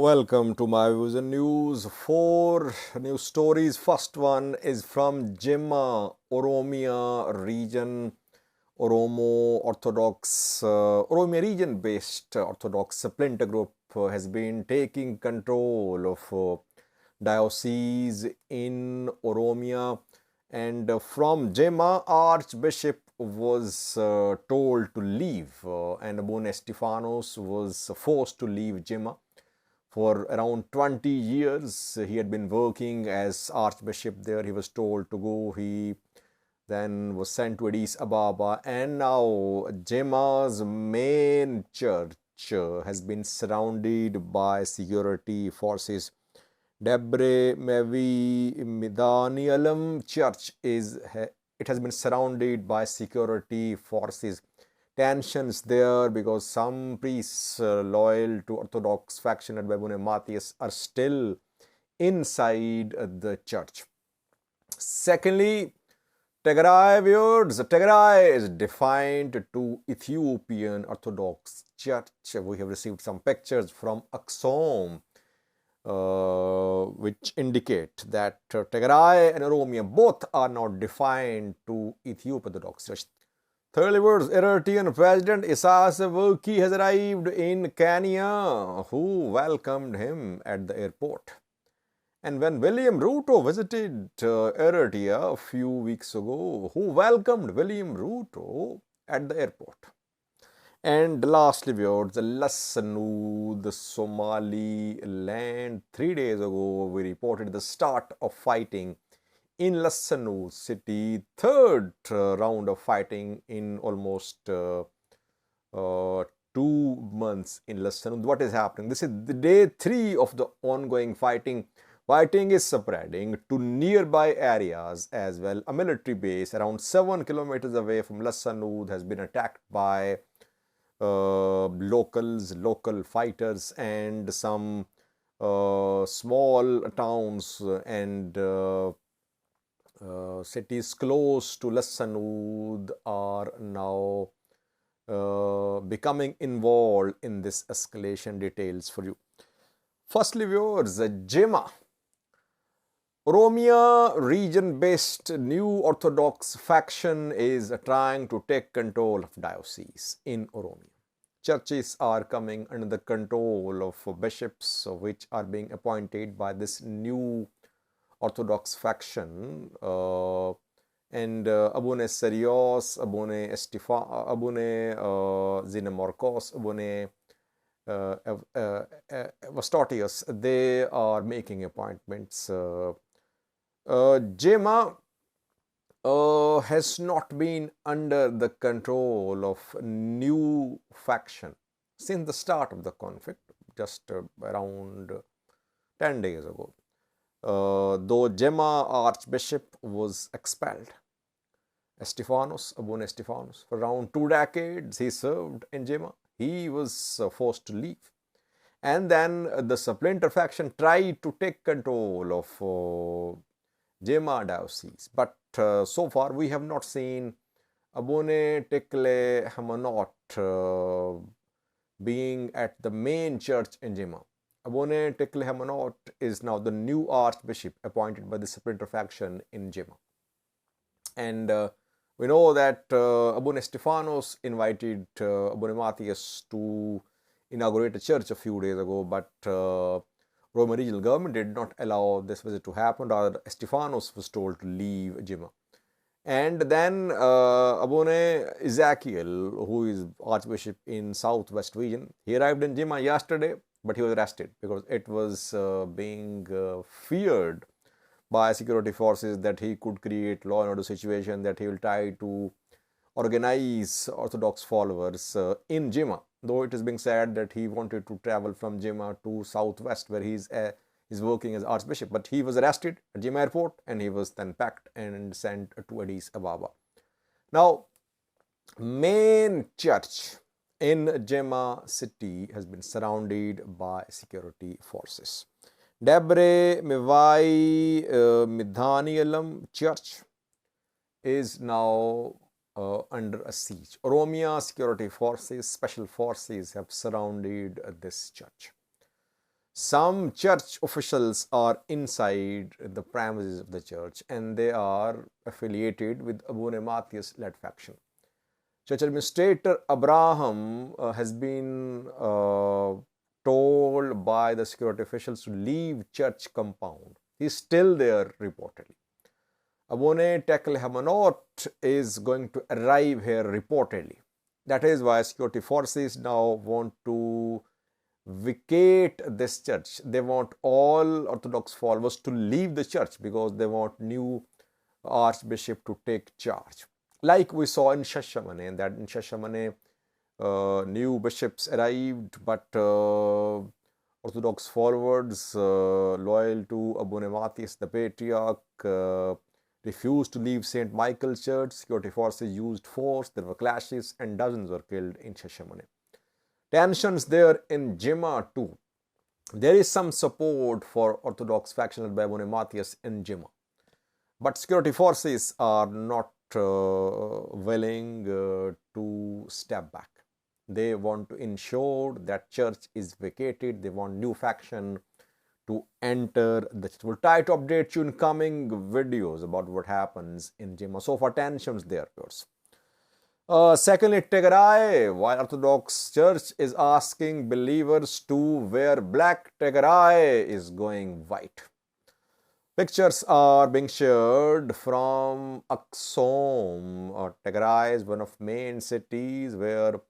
Welcome to my views and news. Four news stories. First one is from Jimma Oromia region, Oromo Orthodox, Oromia region based Orthodox splinter group has been taking control of diocese in Oromia, and from Jimma, Archbishop was told to leave, and Abune Stephanos was forced to leave Jimma. For around 20 years, he had been working as Archbishop there. He was told to go. He then was sent to Addis Ababa, and now Jimma's main church has been surrounded by security forces. Debre Mevi Midanialam Church it has been surrounded by security forces. Tensions there because some priests loyal to Orthodox faction at Babune Matthias are still inside the church. Secondly, Tigray is defined to Ethiopian Orthodox Church. We have received some pictures from Axom which indicate that Tigray and Oromia both are now defined to Ethiopian Orthodox Church. Thirdly, Eritrean President Isaias Afwerki has arrived in Kenya, who welcomed him at the airport. And when William Ruto visited Eritrea a few weeks ago, who welcomed William Ruto at the airport? And lastly, the Las Anod Somaliland. 3 days ago, we reported the start of fighting in Laascaanood city, third round of fighting in almost 2 months in Laascaanood. What is happening? This is the day 3 of the ongoing fighting. Fighting is spreading to nearby areas as well. A military base around 7 kilometers away from Laascaanood has been attacked by local fighters, and some small towns and cities close to Laascaanood are now becoming involved in this escalation. Details for you. Firstly, viewers, Jimma, Oromia region-based new Orthodox faction is trying to take control of diocese in Oromia. Churches are coming under the control of bishops, which are being appointed by this new Orthodox faction, and Abune Serios, Abune Zinemorkos, Abune Vastatius, they are making appointments. Jimma has not been under the control of new faction since the start of the conflict, just around 10 days ago. Though Jimma Archbishop was expelled, Abune Stephanos, for around 2 decades he served in Jimma. He was forced to leave. And then the splinter faction tried to take control of Jimma diocese. But so far we have not seen Abune Tekle Hamanot being at the main church in Jimma. Abune Tekle Hamanot is now the new archbishop appointed by the splinter faction in Jimma. And we know that Abune Stephanos invited Abune Matthias to inaugurate a church a few days ago, but Roman regional government did not allow this visit to happen. Rather, Stephanos was told to leave Jimma. And then Abune Ezekiel, who is archbishop in southwest region, he arrived in Jimma yesterday, but he was arrested because it was being feared by security forces that he could create law and order situation, that he will try to organize Orthodox followers in Jimma. Though it is being said that he wanted to travel from Jimma to southwest where he's working as archbishop, but he was arrested at Jimma airport and he was then packed and sent to Addis Ababa. Now, main church in Jimma city has been surrounded by security forces. Debre Mevi Midanialam Church is now under a siege. Oromia security forces, special forces have surrounded this church. Some church officials are inside the premises of the church and they are affiliated with Abune Matthias-led faction. Church administrator Abraham has been told by the security officials to leave church compound. He's still there reportedly. Abone Tekle Hamanot is going to arrive here reportedly. That is why security forces now want to vacate this church. They want all Orthodox followers to leave the church because they want new archbishop to take charge. Like we saw in Shashamane, that in Shashamane new bishops arrived, but Orthodox followers loyal to Abune Matthias, the patriarch, refused to leave St. Michael's Church. Security forces used force. There were clashes and dozens were killed in Shashamane. Tensions there in Jimma too. There is some support for Orthodox faction led by Abune Matthias in Jimma. But security forces are not willing to step back. They want to ensure that church is vacated. They want new faction to enter the church. We'll try to update you in coming videos about what happens in Jimma. So far, tensions there, viewers. Secondly, Tigray, while Orthodox Church is asking believers to wear black, Tigray is going white. Pictures are being shared from Axom. Tigray is one of main cities where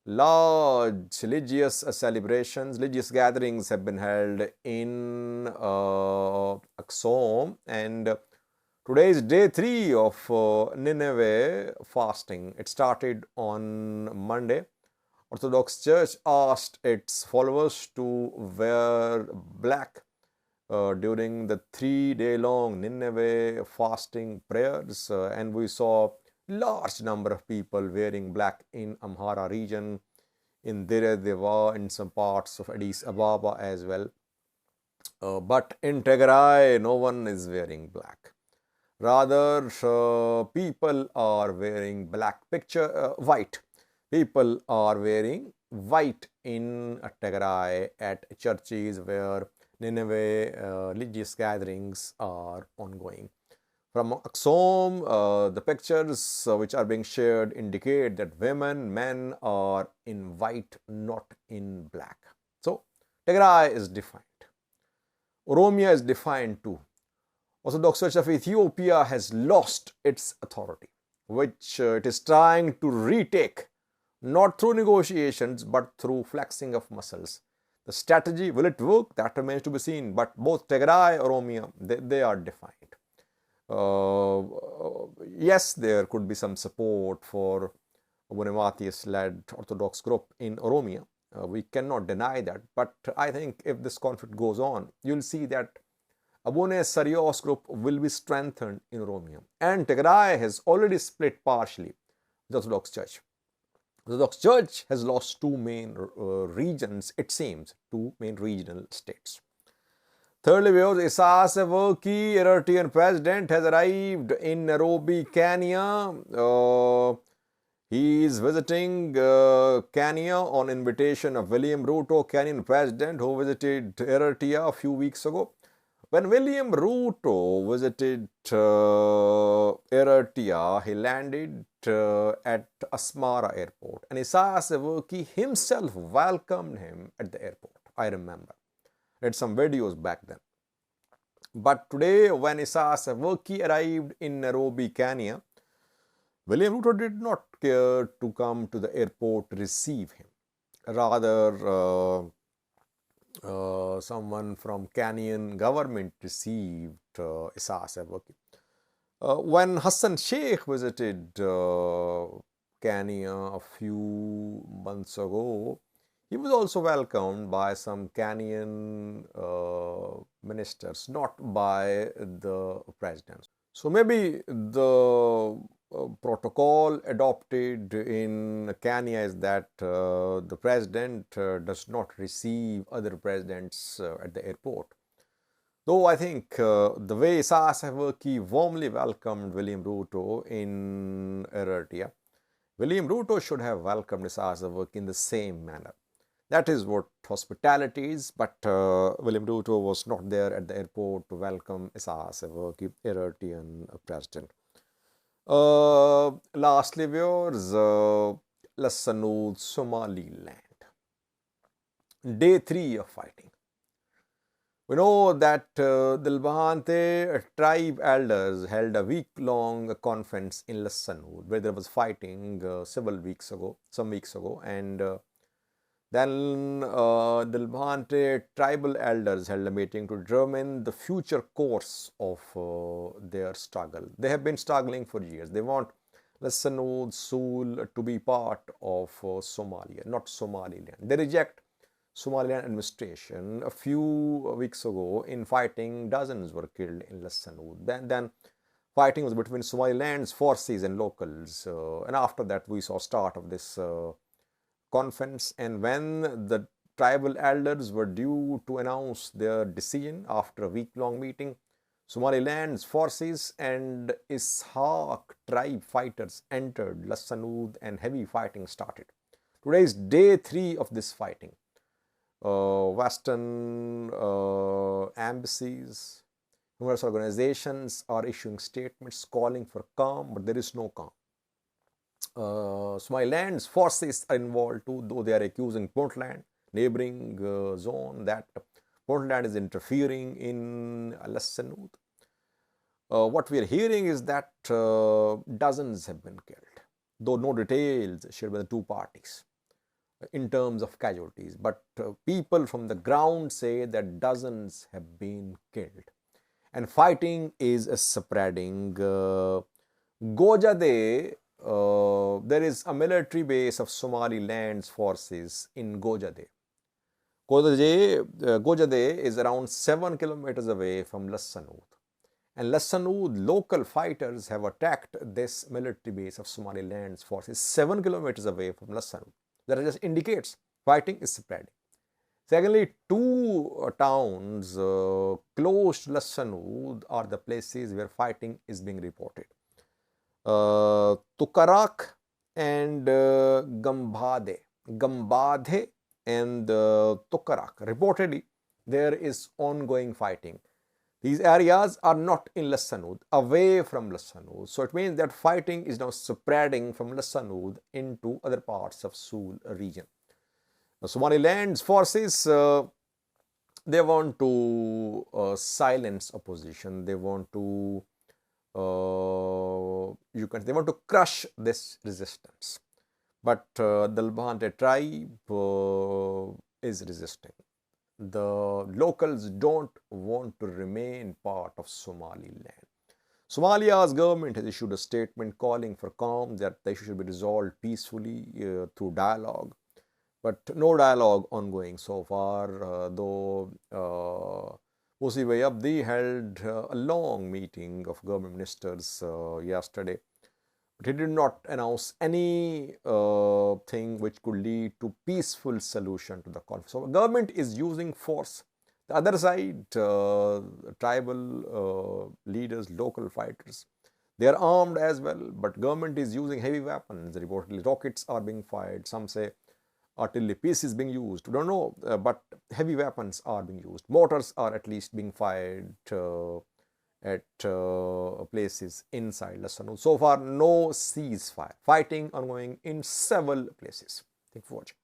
large religious celebrations, religious gatherings have been held in Axom, and today is day 3 of Nineveh fasting. It started on Monday. Orthodox Church asked its followers to wear black during the 3-day-long Nineveh fasting prayers, and we saw large number of people wearing black in Amhara region, in Dire Deva, in some parts of Addis Ababa as well. But in Tigray, no one is wearing black. Rather, people are wearing white. People are wearing white in Tigray at churches where Nineveh religious gatherings are ongoing. From Axom, the pictures which are being shared indicate that women, men are in white, not in black. So, Tigray is defined. Oromia is defined too. Orthodox Church of Ethiopia has lost its authority, which it is trying to retake, not through negotiations, but through flexing of muscles. The strategy, will it work? That remains to be seen. But both Tigray and Oromia, they are defined. Yes, there could be some support for Abune Matthias-led Orthodox group in Oromia. We cannot deny that. But I think if this conflict goes on, you'll see that Abune Sarios group will be strengthened in Oromia. And Tigray has already split partially with Orthodox Church. Orthodox Church has lost 2 main regions, it seems, 2 main regional states. Thirdly, Isaias Afwerki, Eritrean President, has arrived in Nairobi, Kenya. He is visiting Kenya on invitation of William Ruto, Kenyan President, who visited Eritrea a few weeks ago. When William Ruto visited Eritrea, he landed at Asmara Airport, and Isaias Afwerki himself welcomed him at the airport. I remember. Read some videos back then. But today, when Isaias Afwerki arrived in Nairobi, Kenya, William Ruto did not care to come to the airport to receive him. Rather, someone from Kenyan government received Isaias Afwerki. When Hassan Sheikh visited Kenya a few months ago, he was also welcomed by some Kenyan ministers, not by the president. So maybe the protocol adopted in Kenya is that the president does not receive other presidents at the airport. Though I think the way Isaias Afwerki warmly welcomed William Ruto in Eritrea, William Ruto should have welcomed Isaias Afwerki in the same manner. That is what hospitality is, but William Ruto was not there at the airport to welcome Isaias Afwerki, Eritrean President. Lastly, viewers, Las Anod Somaliland. Day 3 of fighting. We know that Dhulhabante tribe elders held a week-long conference in Las Anod, where there was fighting some weeks ago, and then Dhulhabante tribal elders held a meeting to determine the future course of their struggle. They have been struggling for years. They want Las Anod Sul to be part of Somalia, not Somaliland. They reject Somaliland administration. A few weeks ago, in fighting, dozens were killed in Las Anod. Then fighting was between Somaliland's forces and locals, and after that we saw start of this conference. And when the tribal elders were due to announce their decision after a week-long meeting, Somaliland's forces and Ishaq tribe fighters entered Las Anod and heavy fighting started. Today is day 3 of this fighting. Western embassies, numerous organizations are issuing statements calling for calm, but there is no calm. Somaliland's forces are involved too, though they are accusing Puntland, neighboring zone, that Puntland is interfering in Las Anod. What we are hearing is that dozens have been killed, though no details shared by the two parties in terms of casualties. But people from the ground say that dozens have been killed. And fighting is spreading. Gojade, there is a military base of Somaliland's forces in Gojade. Gojade is around 7 kilometers away from Las Anod. And Las Anod local fighters have attacked this military base of Somaliland's forces 7 kilometers away from Las Anod. That just indicates fighting is spreading. Secondly, two towns close to Las Anod are the places where fighting is being reported. Tukarak and Gambadhe and Tukarak. Reportedly, there is ongoing fighting. These areas are not in Las Anod, away from Las Anod. So it means that fighting is now spreading from Las Anod into other parts of Sul region. Now, Somaliland's forces, they want to silence opposition. They want to they want to crush this resistance. But the Dhulhabante tribe is resisting. The locals don't want to remain part of Somaliland. Somalia's government has issued a statement calling for calm, that the issue should be resolved peacefully through dialogue. But no dialogue ongoing so far, though Musi Abdi held a long meeting of government ministers yesterday. But he did not announce any thing which could lead to peaceful solution to the conflict. So government is using force. The other side, tribal leaders, local fighters, they are armed as well, but government is using heavy weapons. Reportedly, rockets are being fired. Some say artillery pieces being used. We don't know, but heavy weapons are being used. Mortars are at least being fired at places inside Las Anod. So far, no ceasefire. Fighting ongoing in several places. Thank you for watching.